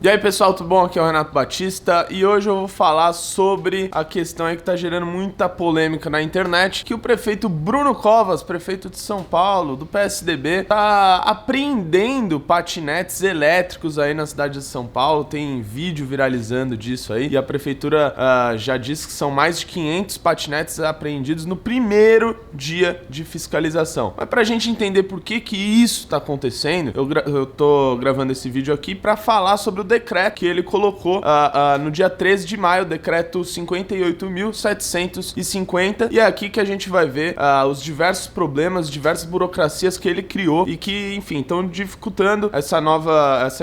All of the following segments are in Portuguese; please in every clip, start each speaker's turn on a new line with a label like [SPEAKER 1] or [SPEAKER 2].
[SPEAKER 1] E aí pessoal, tudo bom? Aqui é o Renato Batista e hoje eu vou falar sobre a questão aí que tá gerando muita polêmica na internet, que o prefeito Bruno Covas, prefeito de São Paulo, do PSDB, tá apreendendo patinetes elétricos aí na cidade de São Paulo. Tem vídeo viralizando disso aí e a prefeitura já disse que são mais de 500 patinetes apreendidos no primeiro dia de fiscalização. Mas pra gente entender por que isso tá acontecendo, eu tô gravando esse vídeo aqui pra falar sobre o decreto que ele colocou no dia 13 de maio, o decreto 58.750, e é aqui que a gente vai ver os diversos problemas, diversas burocracias que ele criou e que, enfim, estão dificultando essa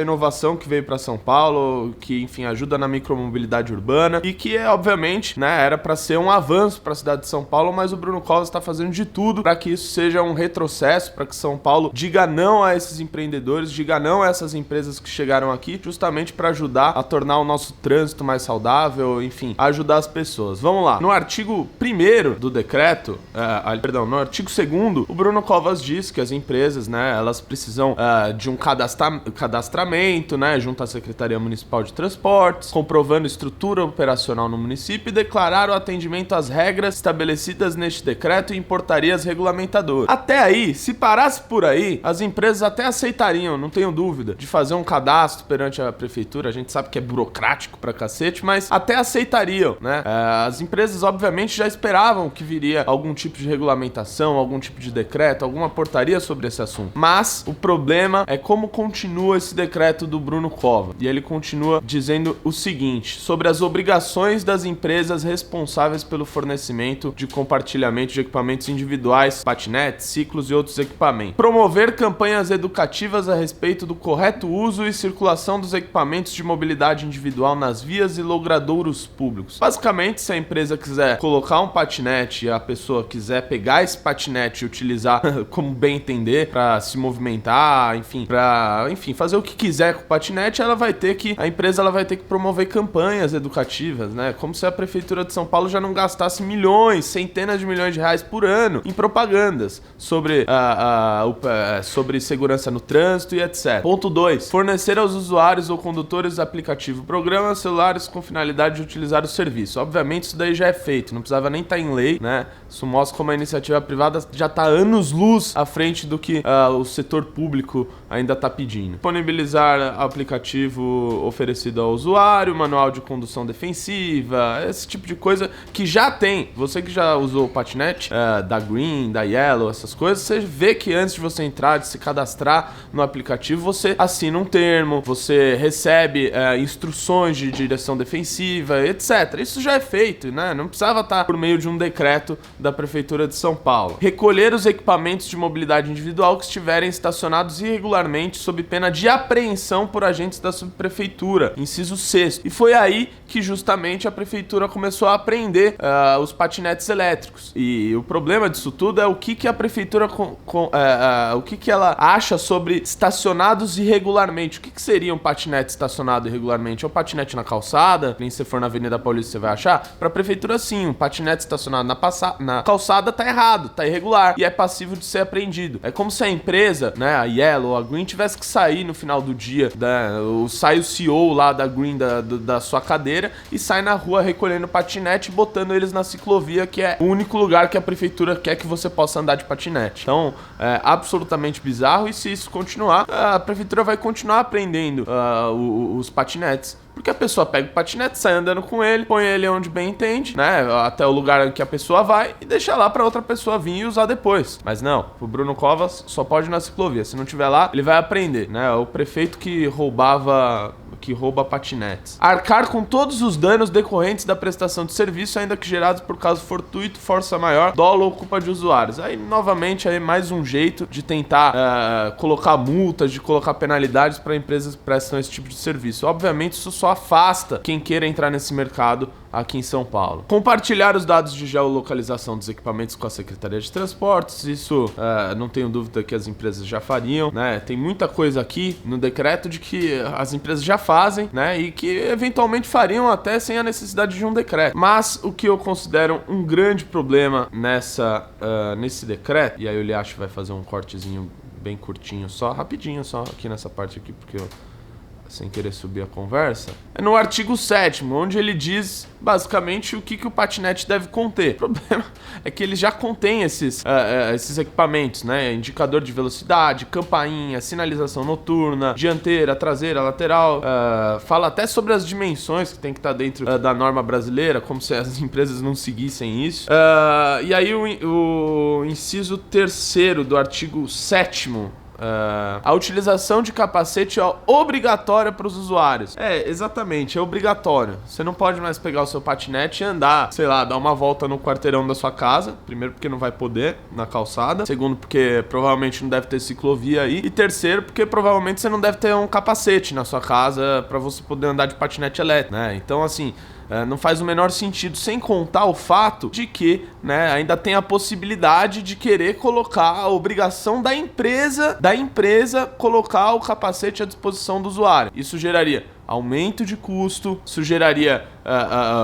[SPEAKER 1] inovação que veio para São Paulo, que, enfim, ajuda na micromobilidade urbana e que, obviamente, né, era para ser um avanço para a cidade de São Paulo, mas o Bruno Covas está fazendo de tudo para que isso seja um retrocesso, para que São Paulo diga não a esses empreendedores, diga não a essas empresas que chegaram aqui, justamente para ajudar a tornar o nosso trânsito mais saudável, enfim, ajudar as pessoas. Vamos lá. No artigo 1º do decreto, no artigo 2º, o Bruno Covas diz que as empresas, né, elas precisam de um cadastramento, né, junto à Secretaria Municipal de Transportes, comprovando estrutura operacional no município e declarar o atendimento às regras estabelecidas neste decreto e em portarias regulamentadoras. Até aí, se parasse por aí, as empresas até aceitariam, não tenho dúvida, de fazer um cadastro perante a prefeitura. A gente sabe que é burocrático pra cacete, mas até aceitariam, né? As empresas, obviamente, já esperavam que viria algum tipo de regulamentação, algum tipo de decreto, alguma portaria sobre esse assunto. Mas o problema é como continua esse decreto do Bruno Covas. E ele continua dizendo o seguinte, sobre as obrigações das empresas responsáveis pelo fornecimento de compartilhamento de equipamentos individuais, patinetes, ciclos e outros equipamentos. Promover campanhas educativas a respeito do correto uso e circulação dos equipamentos de mobilidade individual nas vias e logradouros públicos. Basicamente, se a empresa quiser colocar um patinete e a pessoa quiser pegar esse patinete e utilizar como bem entender para se movimentar, enfim, fazer o que quiser com o patinete, a empresa vai ter que promover campanhas educativas, né? Como se a prefeitura de São Paulo já não gastasse milhões, centenas de milhões de reais por ano em propagandas sobre sobre segurança no trânsito e etc. Ponto 2. Fornecer aos usuários ou condutores aplicativo programas celulares com finalidade de utilizar o serviço. Obviamente isso daí já é feito, não precisava nem estar em lei, né? Isso mostra como a iniciativa privada já está anos-luz à frente do que o setor público ainda está pedindo. Disponibilizar aplicativo oferecido ao usuário, manual de condução defensiva, esse tipo de coisa que já tem. Você que já usou o patinete da Green, da Yellow, essas coisas, você vê que antes de você entrar, de se cadastrar no aplicativo, você assina um termo, você recebe instruções de direção defensiva, etc. Isso já é feito, né? Não precisava estar por meio de um decreto da Prefeitura de São Paulo. Recolher os equipamentos de mobilidade individual que estiverem estacionados irregularmente sob pena de apreensão por agentes da subprefeitura. Inciso 6º. E foi aí que justamente a Prefeitura começou a apreender os patinetes elétricos. E o problema disso tudo é o que a Prefeitura o que ela acha sobre estacionados irregularmente. O que seria um patinete estacionado irregularmente? É um patinete na calçada, nem se você for na Avenida Paulista você vai achar. Pra prefeitura sim, um patinete estacionado na calçada tá errado, tá irregular e é passível de ser apreendido. É como se a empresa, né, a Yellow ou a Green tivesse que sair no final do dia, sai o CEO lá da Green da sua cadeira e sai na rua recolhendo patinete e botando eles na ciclovia, que é o único lugar que a prefeitura quer que você possa andar de patinete. Então, é absolutamente bizarro, e se isso continuar, a prefeitura vai continuar apreendendo os patinetes. Porque a pessoa pega o patinete, sai andando com ele, põe ele onde bem entende, né? Até o lugar que a pessoa vai e deixa lá pra outra pessoa vir e usar depois. Mas não, o Bruno Covas só pode ir na ciclovia. Se não tiver lá, ele vai aprender, né? O prefeito que rouba patinetes. Arcar com todos os danos decorrentes da prestação de serviço, ainda que gerados por caso fortuito, força maior, dolo ou culpa de usuários. Aí, novamente, mais um jeito de tentar colocar multas, de colocar penalidades para empresas que prestam esse tipo de serviço. Obviamente, isso só afasta quem queira entrar nesse mercado aqui em São Paulo. Compartilhar os dados de geolocalização dos equipamentos com a Secretaria de Transportes, isso não tenho dúvida que as empresas já fariam, né? Tem muita coisa aqui no decreto de que as empresas já fazem, né? E que eventualmente fariam até sem a necessidade de um decreto. Mas o que eu considero um grande problema nesse decreto, e aí o Liacho vai fazer um cortezinho bem curtinho só, rapidinho só aqui nessa parte aqui, porque sem querer subir a conversa, é no artigo 7º, onde ele diz basicamente o que o patinete deve conter. O problema é que ele já contém esses equipamentos, né? Indicador de velocidade, campainha, sinalização noturna, dianteira, traseira, lateral. Fala até sobre as dimensões que tem que estar dentro da norma brasileira, como se as empresas não seguissem isso. E aí o inciso 3º do artigo 7º, a utilização de capacete é obrigatória para os usuários. Exatamente, é obrigatório. Você não pode mais pegar o seu patinete e andar, sei lá, dar uma volta no quarteirão da sua casa. Primeiro, porque não vai poder na calçada. Segundo, porque provavelmente não deve ter ciclovia aí. E terceiro, porque provavelmente você não deve ter um capacete na sua casa para você poder andar de patinete elétrico, né? Então, assim, não faz o menor sentido, sem contar o fato de que, né, ainda tem a possibilidade de querer colocar a obrigação da empresa colocar o capacete à disposição do usuário. Isso geraria aumento de custo, isso geraria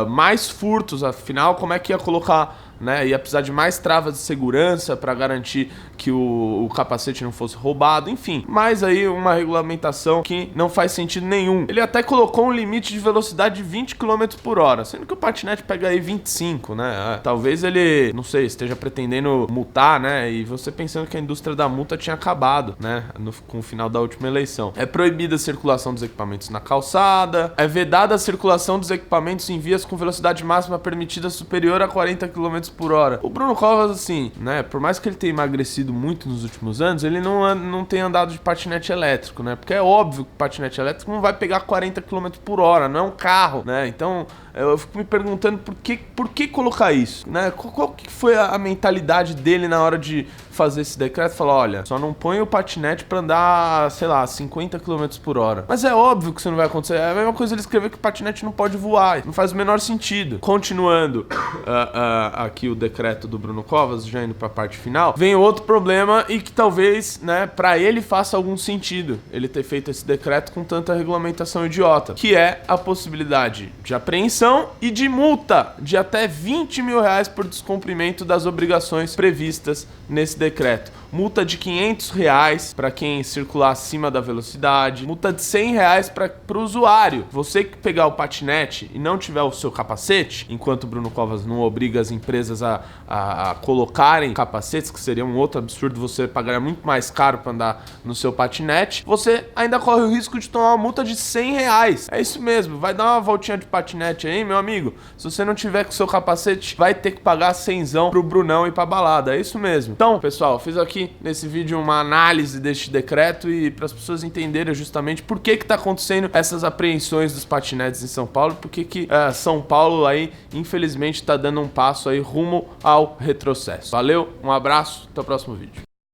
[SPEAKER 1] mais furtos, afinal, como é que ia colocar, né? Ia precisar de mais travas de segurança para garantir que o capacete não fosse roubado, enfim. Mas aí uma regulamentação que não faz sentido nenhum. Ele até colocou um limite de velocidade de 20 km por hora, sendo que o patinete pega aí 25, né? Talvez ele, não sei, esteja pretendendo multar, né? E você pensando que a indústria da multa tinha acabado, né? Com o final da última eleição. É proibida a circulação dos equipamentos na calçada, é vedada a circulação dos equipamentos em vias com velocidade máxima permitida superior a 40 km por hora. O Bruno Covas, assim, né? Por mais que ele tenha emagrecido muito nos últimos anos, ele não tem andado de patinete elétrico, né? Porque é óbvio que o patinete elétrico não vai pegar 40 km por hora, não é um carro, né? Então, eu fico me perguntando por que colocar isso, né? Qual que foi a mentalidade dele na hora de fazer esse decreto? Falar, olha, só não põe o patinete pra andar, sei lá, 50 km por hora. Mas é óbvio que isso não vai acontecer. É a mesma coisa ele escrever que o patinete não pode voar. Não faz o menor sentido. Continuando aqui o decreto do Bruno Covas, já indo pra parte final, vem outro problema e que talvez, né, pra ele faça algum sentido ele ter feito esse decreto com tanta regulamentação idiota, que é a possibilidade de apreensão e de multa de até 20 mil reais por descumprimento das obrigações previstas nesse decreto. Multa de 500 reais para quem circular acima da velocidade, multa de 100 reais para o usuário. Você que pegar o patinete e não tiver o seu capacete, enquanto o Bruno Covas não obriga as empresas a colocarem capacetes, que seria um outro absurdo, você pagaria muito mais caro para andar no seu patinete, você ainda corre o risco de tomar uma multa de 100 reais. É isso mesmo, vai dar uma voltinha de patinete aí, meu amigo. Se você não tiver com o seu capacete, vai ter que pagar 100zão pro Brunão ir pra balada. É isso mesmo. Então, pessoal, fiz aqui nesse vídeo uma análise deste decreto e para as pessoas entenderem justamente por que tá acontecendo essas apreensões dos patinetes em São Paulo, porque que São Paulo aí, infelizmente, tá dando um passo aí rumo ao retrocesso. Valeu, um abraço, até o próximo vídeo.